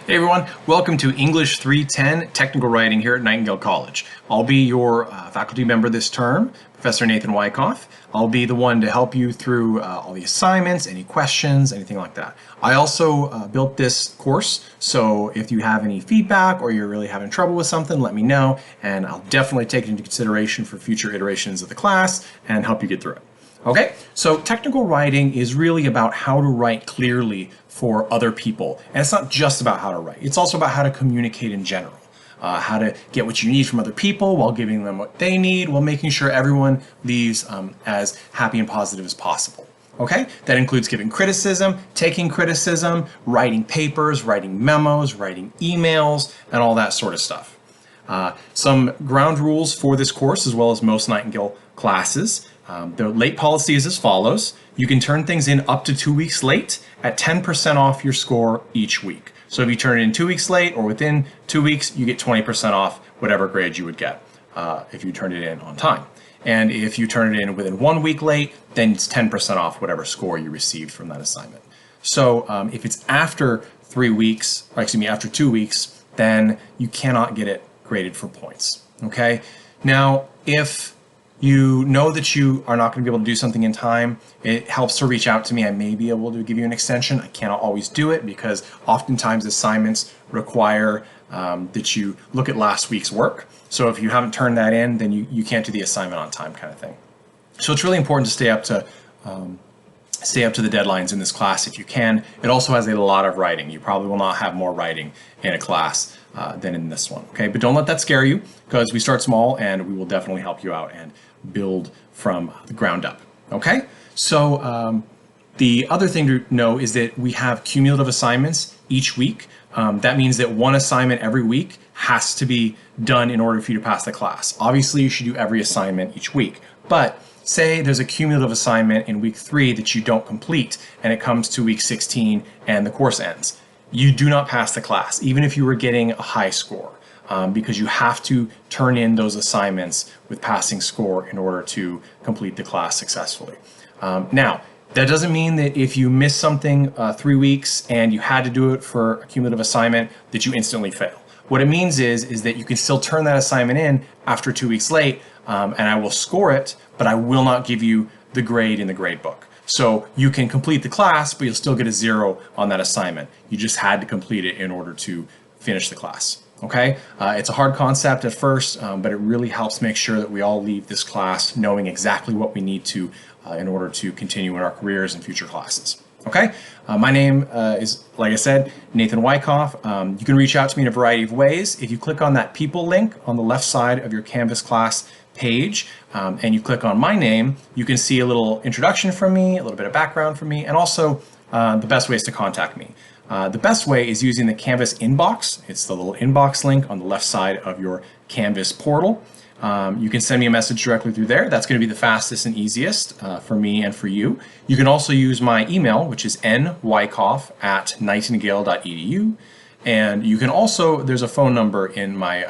Hey everyone, welcome to English 310 Technical Writing here at Nightingale College. I'll be your faculty member this term, Professor Nathan Wyckoff. I'll be the one to help you through all the assignments, any questions, anything like that. I also built this course, so if you have any feedback or you're really having trouble with something, let me know, and I'll definitely take it into consideration for future iterations of the class and help you get through it. Okay, so technical writing is really about how to write clearly for other people. And it's not just about how to write, it's also about how to communicate in general. How to get what you need from other people while giving them what they need, while making sure everyone leaves as happy and positive as possible. Okay, that includes giving criticism, taking criticism, writing papers, writing memos, writing emails, and all that sort of stuff. Some ground rules for this course, as well as most Nightingale classes. The late policy is as follows. You can turn things in up to 2 weeks late at 10% off your score each week. So if you turn it in 2 weeks late or within 2 weeks, you get 20% off whatever grade you would get if you turned it in on time. And if you turn it in within 1 week late, then it's 10% off whatever score you received from that assignment. So if it's after 3 weeks, or excuse me, after 2 weeks, then you cannot get it graded for points. Okay. Now, if you know that you are not going to be able to do something in time, it helps to reach out to me. I may be able to give you an extension. I cannot always do it because oftentimes assignments require that you look at last week's work. So if you haven't turned that in, then you can't do the assignment on time, kind of thing. So it's really important to stay up to the deadlines in this class if you can. It also has a lot of writing. You probably will not have more writing in a class than in this one. Okay, but don't let that scare you, because we start small and we will definitely help you out and build from the ground up. Okay, so the other thing to know is that we have cumulative assignments each week. That means that one assignment every week has to be done in order for you to pass the class. Obviously, you should do every assignment each week, but say there's a cumulative assignment in week 3 that you don't complete and it comes to week 16 and the course ends. You do not pass the class, even if you were getting a high score, because you have to turn in those assignments with passing score in order to complete the class successfully. Now, that doesn't mean that if you miss something 3 weeks and you had to do it for a cumulative assignment that you instantly fail. What it means is that you can still turn that assignment in after 2 weeks late, and I will score it, but I will not give you the grade in the grade book. So you can complete the class, but you'll still get a 0 on that assignment. You just had to complete it in order to finish the class. Okay, it's a hard concept at first, but it really helps make sure that we all leave this class knowing exactly what we need to in order to continue in our careers and future classes. Okay, my name is, like I said, Nathan Wyckoff. You can reach out to me in a variety of ways. If you click on that people link on the left side of your Canvas class page and you click on my name, you can see a little introduction from me, a little bit of background from me, and also the best ways to contact me. The best way is using the Canvas inbox. It's the little inbox link on the left side of your Canvas portal. You can send me a message directly through there. That's going to be the fastest and easiest for me and for you. You can also use my email, which is nwyckoff@nightingale.edu. And you can also, there's a phone number in my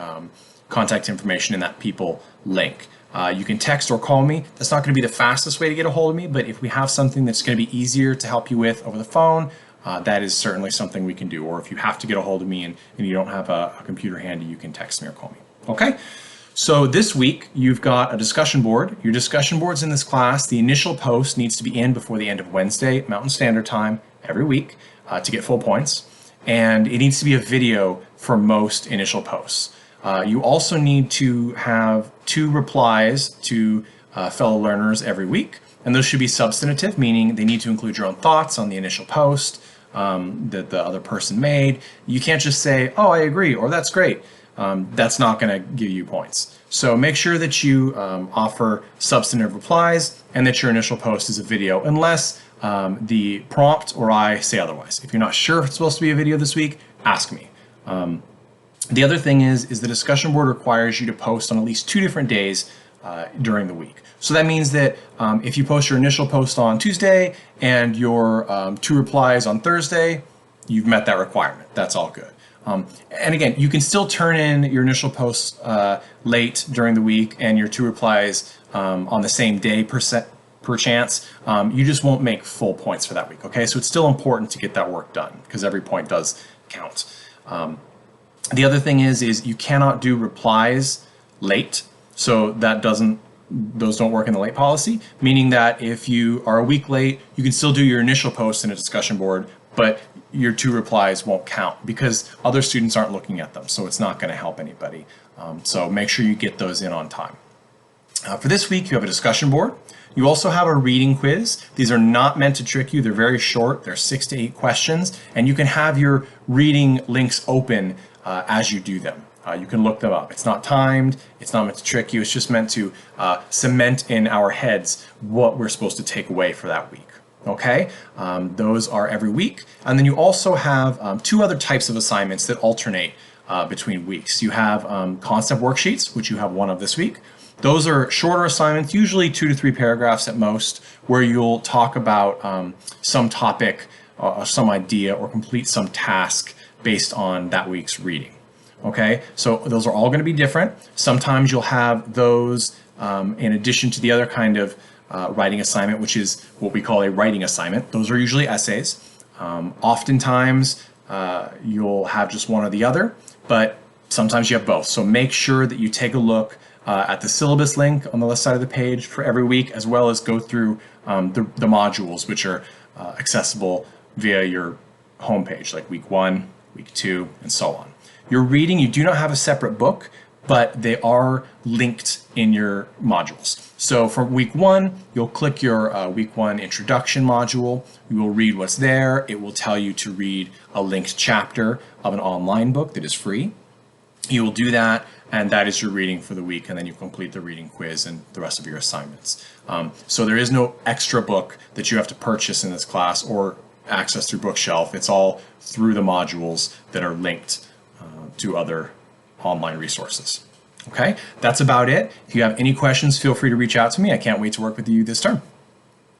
contact information in that people link. You can text or call me. That's not going to be the fastest way to get a hold of me, but if we have something that's going to be easier to help you with over the phone, that is certainly something we can do. Or if you have to get a hold of me and you don't have a computer handy, you can text me or call me. Okay? So this week, you've got a discussion board. Your discussion board's in this class. The initial post needs to be in before the end of Wednesday, Mountain Standard Time, every week to get full points. And it needs to be a video for most initial posts. You also need to have 2 replies to fellow learners every week. And those should be substantive, meaning they need to include your own thoughts on the initial post that the other person made. You can't just say, oh, I agree, or that's great. That's not going to give you points. So make sure that you offer substantive replies and that your initial post is a video, unless the prompt or I say otherwise. If you're not sure if it's supposed to be a video this week, ask me. The other thing is the discussion board requires you to post on at least 2 different days during the week. So that means that if you post your initial post on Tuesday and your 2 replies on Thursday, you've met that requirement. That's all good. And again, you can still turn in your initial posts late during the week and your 2 replies on the same day per chance. You just won't make full points for that week. Okay, so it's still important to get that work done because every point does count. The other thing is you cannot do replies late, so those don't work in the late policy, meaning that if you are a week late, you can still do your initial post in a discussion board, but your 2 replies won't count because other students aren't looking at them, so it's not going to help anybody. So make sure you get those in on time. For this week, you have a discussion board. You also have a reading quiz. These are not meant to trick you. They're very short. They're 6 to 8 questions, and you can have your reading links open as you do them. You can look them up. It's not timed. It's not meant to trick you. It's just meant to cement in our heads what we're supposed to take away for that week. Okay, those are every week. And then you also have 2 other types of assignments that alternate between weeks. You have concept worksheets, which you have 1 of this week. Those are shorter assignments, usually 2 to 3 paragraphs at most, where you'll talk about some topic, some idea, or complete some task based on that week's reading. Okay, so those are all going to be different. Sometimes you'll have those in addition to the other kind of writing assignment, which is what we call a writing assignment. Those are usually essays. Oftentimes you'll have just one or the other, but sometimes you have both. So make sure that you take a look at the syllabus link on the left side of the page for every week, as well as go through the modules, which are accessible via your homepage, like week 1, week 2, and so on. Your reading, you do not have a separate book, but they are linked in your modules. So for week 1, you'll click your week 1 introduction module. You will read what's there. It will tell you to read a linked chapter of an online book that is free. You will do that, and that is your reading for the week, and then you complete the reading quiz and the rest of your assignments. So there is no extra book that you have to purchase in this class or access through Bookshelf. It's all through the modules that are linked to other online resources. Okay, that's about it. If you have any questions, feel free to reach out to me. I can't wait to work with you this term.